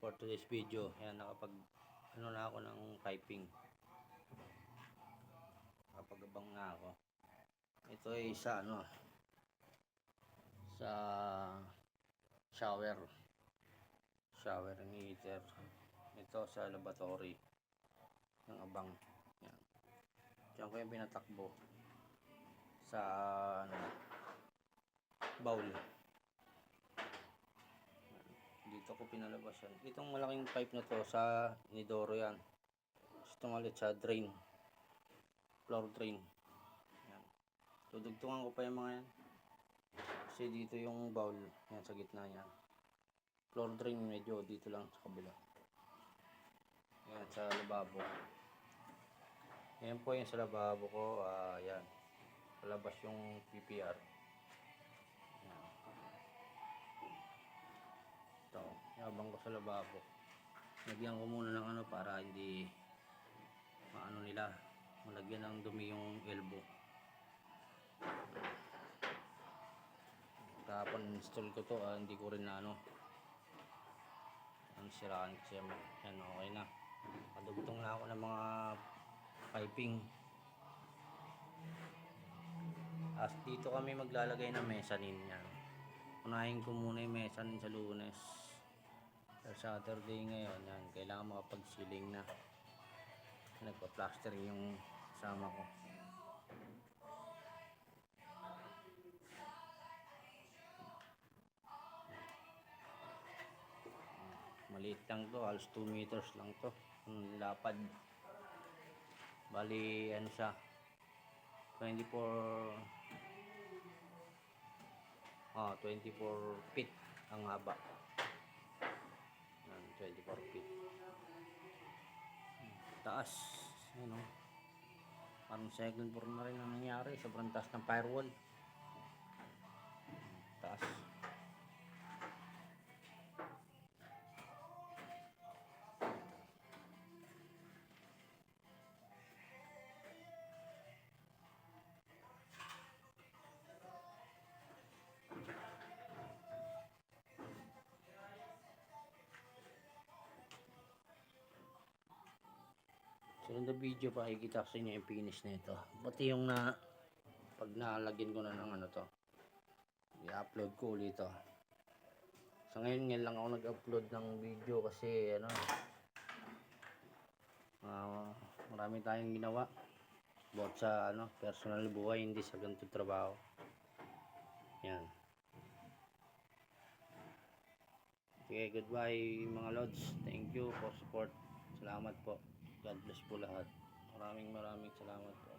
for today's video. Yan, nakapag ano na ako ng piping. Nakapagabang na ako. Ito ay sa sa shower and heater. Ito sa laboratory ng abang. Yan. Diyan ko yung pinatakbo sa bowl. Dito ko pinalabas yan. Itong malaking pipe na to sa inidoro yan. Ito ulit sa drain, floor drain. Yan. Tudugtungan ko pa yung mga yan. Kasi dito yung bowl. Yan sa gitna yan. Floor drain medyo dito lang sa kabila. Yan sa lababo. Yan po yung sa lababo ko. Yan. Palabas yung PPR. Yan. Ito, yabang ko sa lababo. Lagyan ko muna ng para hindi nila malagyan ng dumi yung elbow. Tapon install ko to, hindi ko rin ang siraan kasi yan, okay na. Padugtong na ako ng mga piping. As dito kami maglalagay ng mezzanine yan. Unahin ko muna yung mezzanine sa Lunes. Sa Saturday ngayon, yan, kailangan makapag-ceiling na. Nagpa-plastering yung kasama ko. Maliit lang to, halos 2 meters lang to. Lapad. Bali, siya, 24 feet ang haba. 24 feet. Taas, parang second floor na rin ang nangyari. Sobrang taas ng firewall. Taas. So in the video pakikita ko sa inyo yung finish na ito. Pati yung pag nalagyan ko na ng to, i-upload ko ulit ito. So ngayon lang ako nag-upload ng video kasi marami tayong ginawa. About sa personal buhay, hindi sa ganitong trabaho. Yan. Okay, goodbye mga lods. Thank you for support. Salamat po. God bless po lahat. Maraming salamat po.